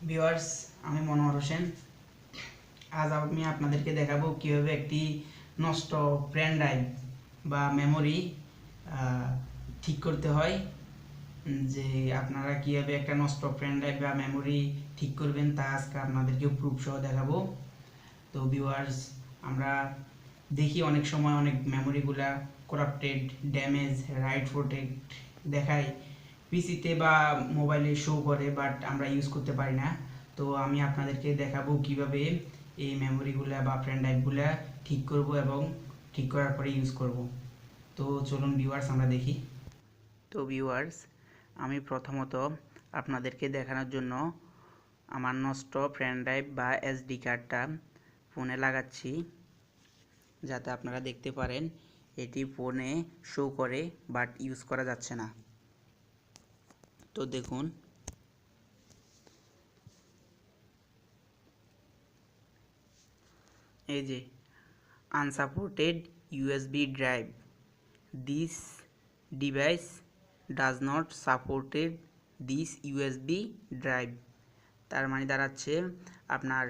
Viewers, আমি মনোহর হোসেন। আজ আমি আপনাদেরকে দেখাবো কীভাবে একটি নষ্ট পেন ড্রাইভ বা মেমোরি ঠিক করতে হয়। যে আপনারা কীভাবে একটা নষ্ট পেন ড্রাইভ বা মেমোরি ঠিক করবেন তা আজকে আপনাদেরকে প্রুফ সহ দেখাবো। তো ভিউয়ার্স, আমরা দেখি অনেক সময় অনেক মেমোরিগুলা করাপ্টেড, ড্যামেজ, রাইট প্রোটেক্ট দেখায় পিসিতে বা মোবাইলে শো করে, বাট আমরা ইউজ করতে পারি না। তো আমি আপনাদেরকে দেখাবো কিভাবে এই মেমোরিগুলা বা পেন ড্রাইভগুলা ঠিক করব এবং ঠিক করার পরে ইউজ করব। তো চলুন ভিউয়ার্স আমরা দেখি। তো ভিউয়ার্স, আমি প্রথমত আপনাদেরকে দেখানোর জন্য আমার নষ্ট পেন ড্রাইভ বা এসডি কার্ডটা ফোনে লাগাচ্ছি, যাতে আপনারা দেখতে পারেন এটি ফোনে শো করে বাট ইউজ করা যাচ্ছে না। তো দেখুন, এই যে unsupported USB drive, this device does not supported this USB drive. তার মানে দাঁড়াচ্ছে আপনার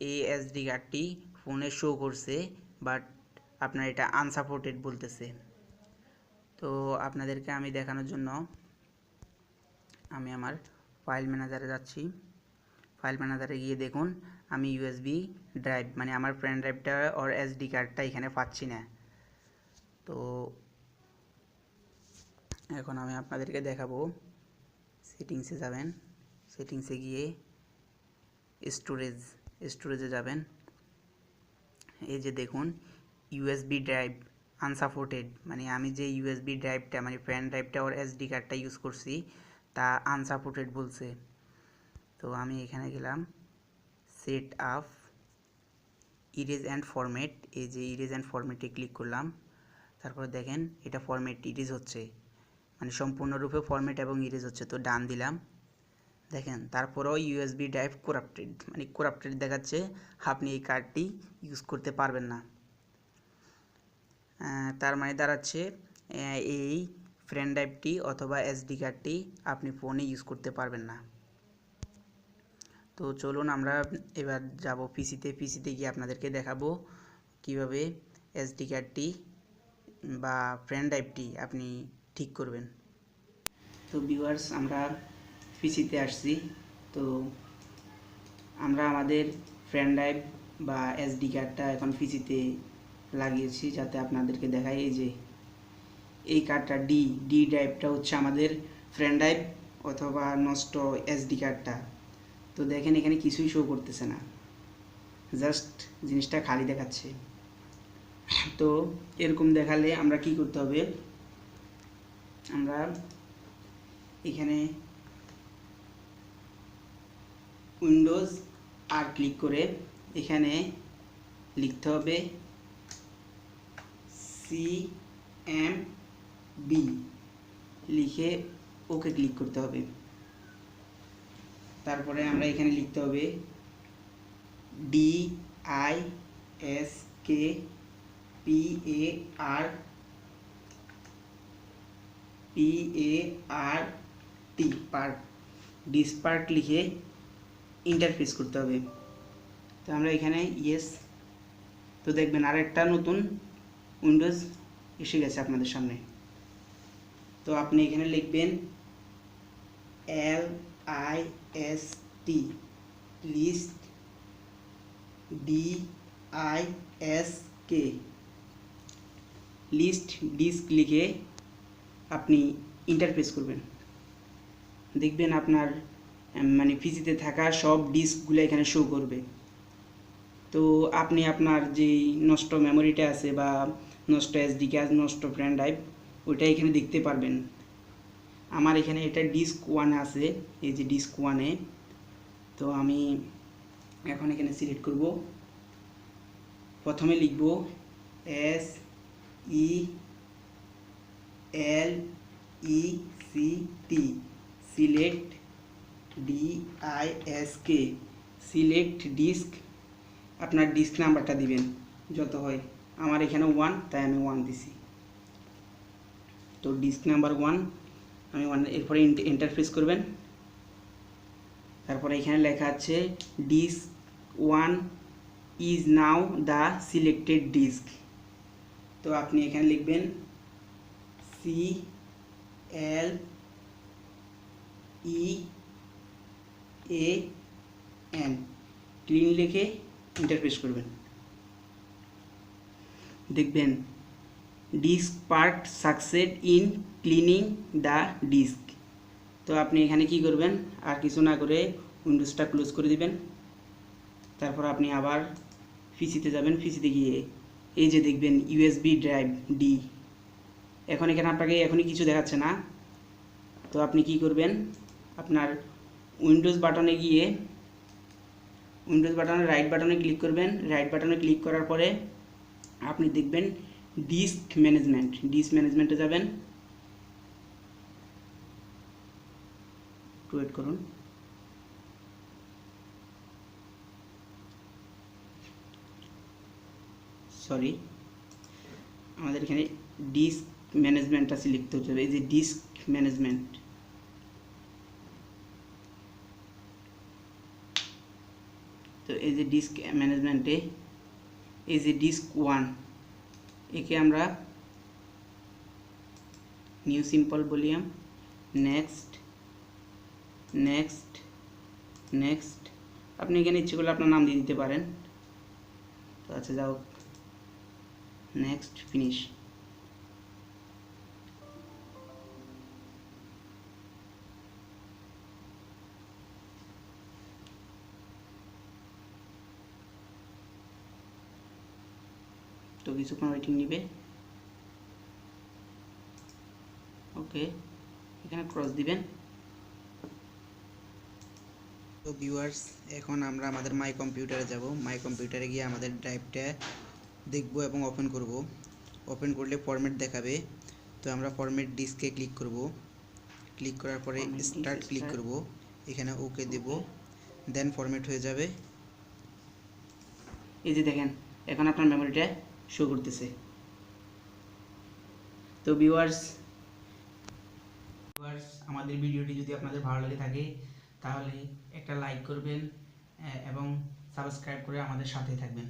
এই এসডি কার্ডটি ফোনে শো করছে বাট আপনার এটা আনসাপোর্টেড বলতেছে। তো আপনাদেরকে আমি দেখানোর জন্য আমি আমার ফাইল ম্যানেজারে যাচ্ছি। ফাইল ম্যানেজারে গিয়ে দেখুন আমি ইউএসবি ড্রাইভ মানে আমার পেন ড্রাইভটা আর এসডি কার্ডটা এখানে পাচ্ছি না। তো এখন আমি আপনাদেরকে দেখাবো। সেটিংসে যাবেন, সেটিংসে গিয়ে স্টোরেজে যাবেন। এই যে দেখুন ইউএসবি ড্রাইভ আনসাপোর্টেড, মানে আমি যে ইউএসবি ড্রাইভটা মানে পেন ড্রাইভটা আর এসডি কার্ডটা ইউজ করছি তা আনসাপোর্টেড বলছে। তো আমি এখানে গেলাম set up erase and format, এই যে ইরেজ অ্যান্ড ফরম্যাটে ক্লিক করলাম। তারপরে দেখেন এটা ফরম্যাট ইরেজ হচ্ছে, মানে সম্পূর্ণরূপে ফরম্যাট এবং ইরেজ হচ্ছে। তো ডান দিলাম, দেখেন তারপরেও ইউএসবি ড্রাইভ করাপ্টেড, মানে করাপ্টেড দেখাচ্ছে, আপনি এই কার্ডটি ইউজ করতে পারবেন না। তার মানে দাঁড়াচ্ছে এই পেন ড্রাইভটি অথবা এসডি কার্ডটি আপনি ফোনে ইউজ করতে পারবেন না। তো চলুন আমরা এবার যাব পিসিতে গিয়ে আপনাদেরকে দেখাবো কিভাবে এসডি কার্ডটি বা পেন ড্রাইভটি আপনি ঠিক করবেন। তো ভিউয়ার্স, আমরা পিসিতে আসছি। তো আমরা আমাদের পেন ড্রাইভ বা এসডি কার্ডটা এখন পিসিতে লাগিয়েছি, যাতে আপনাদেরকে দেখাই। এই যে এই কার্ডটা ডি ড্রাইভটা হচ্ছে আমাদের পেন ড্রাইভ অথবা নষ্ট এসডি কার্ডটা। তো দেখেন এখানে কিছুই শো করতেছে না, জাস্ট জিনিসটা খালি দেখাচ্ছে। তো এরকম দেখালে আমরা কি করতে হবে, আমরা এখানে উইন্ডোজ আর ক্লিক করে এখানে লিখতে হবে CMD, লিখে ওকে ক্লিক করতে হবে। তারপরে আমরা এখানে লিখতে হবে DISKPART পার্ট, ডিসপার্ট লিখে ইন্টারফেস করতে হবে। তো আমরা এখানে ইয়েস। তো দেখবেন আরেকটা নতুন উইন্ডোজ এসে গেছে আপনাদের সামনে। তো আপনি এখানে লিখবেন LIST list DISK list disk লিখে আপনি ইন্টারফেস করবেন। দেখবেন আপনার মানে পিসিতে থাকা সব ডিস্কগুলো এখানে শো করবে। তো আপনি আপনার যে নষ্ট মেমোরিটা আছে বা নষ্ট এসডি কার্ড, নষ্ট পেন ড্রাইভ, ওইটা এখানে দেখতে পারবেন। আমার এখানে এটা ডিস্ক 1 আছে, এই যে ডিস্ক 1-এ। তো আমি এখন এখানে সিলেক্ট করব। প্রথমে লিখব SELECT select DISK select disk. আপনার ডিস্ক নাম্বারটা দিবেন যত হয়, আমার এখানে 1 তাই আমি 1 দিছি। তো ডিস্ক নাম্বার 1 আমি 1, এরপরে ইন্টারফেস করবেন। তারপরে এখানে লেখা আছে disk 1 is now the selected disk. তো আপনি এখানে লিখবেন CLEAN, ক্লিন লিখে এন্টার প্রেস করবেন। দেখবেন disk part succeeded in cleaning the disk. তো আপনি এখানে কি করবেন, আর কিছু না করে উইন্ডোজটা ক্লোজ করে দিবেন। তারপর আপনি আবার পিসিতে যাবেন, পিসিতে গিয়ে এই যে দেখবেন ইউএসবি ড্রাইভ ডি, এখন এখানে আপনাকে এখনই কিছু দেখাচ্ছে না। তো আপনি কি করবেন, আপনার উইন্ডোজ বাটনে গিয়ে উইন্ডোজ বাটনের রাইট বাটনে ক্লিক করবেন। রাইট বাটনে ক্লিক করার পরে আপনি দেখবেন ডিস্ক ম্যানেজমেন্টে যাবেন। ওয়েট করুন। সরি, আমাদের এখানে ডিস্ক ম্যানেজমেন্টটা সিলেক্ট করতে হবে। এই যে ডিস্ক ম্যানেজমেন্ট, তো এই যে ডিস্ক ম্যানেজমেন্টে এই যে ডিস্ক 1, একে আমরা new simple volume, next next next, আপনি এখানে ইচ্ছে করলে আপনার নাম দিয়ে দিতে পারেন। তো আচ্ছা যাও, নেক্সট, ফিনিশ। তো কিছুক্ষণ ওয়েটিং নিবে। ওকে, এখানে ক্রস দিবেন। তো ভিউয়ার্স, এখন আমরা আমাদের মাই কম্পিউটারে যাব। মাই কম্পিউটারে গিয়ে আমাদের ড্রাইভটা দেখব এবং ওপেন করব। ওপেন করলে ফরম্যাট দেখাবে। তো আমরা ফরম্যাট ডিস্কে ক্লিক করব। ক্লিক করার পরে স্টার্ট ক্লিক করব, এখানে ওকে দেব, দেন ফরম্যাট হয়ে যাবে। এই যে দেখেন এখন আপনার মেমোরিটা শো করতেছে। তো ভিউয়ার্স, আমাদের ভিডিওটি যদি আপনাদের ভালো লেগে থাকে তাহলে একটা লাইক করবেন এবং সাবস্ক্রাইব করে আমাদের সাথে থাকবেন।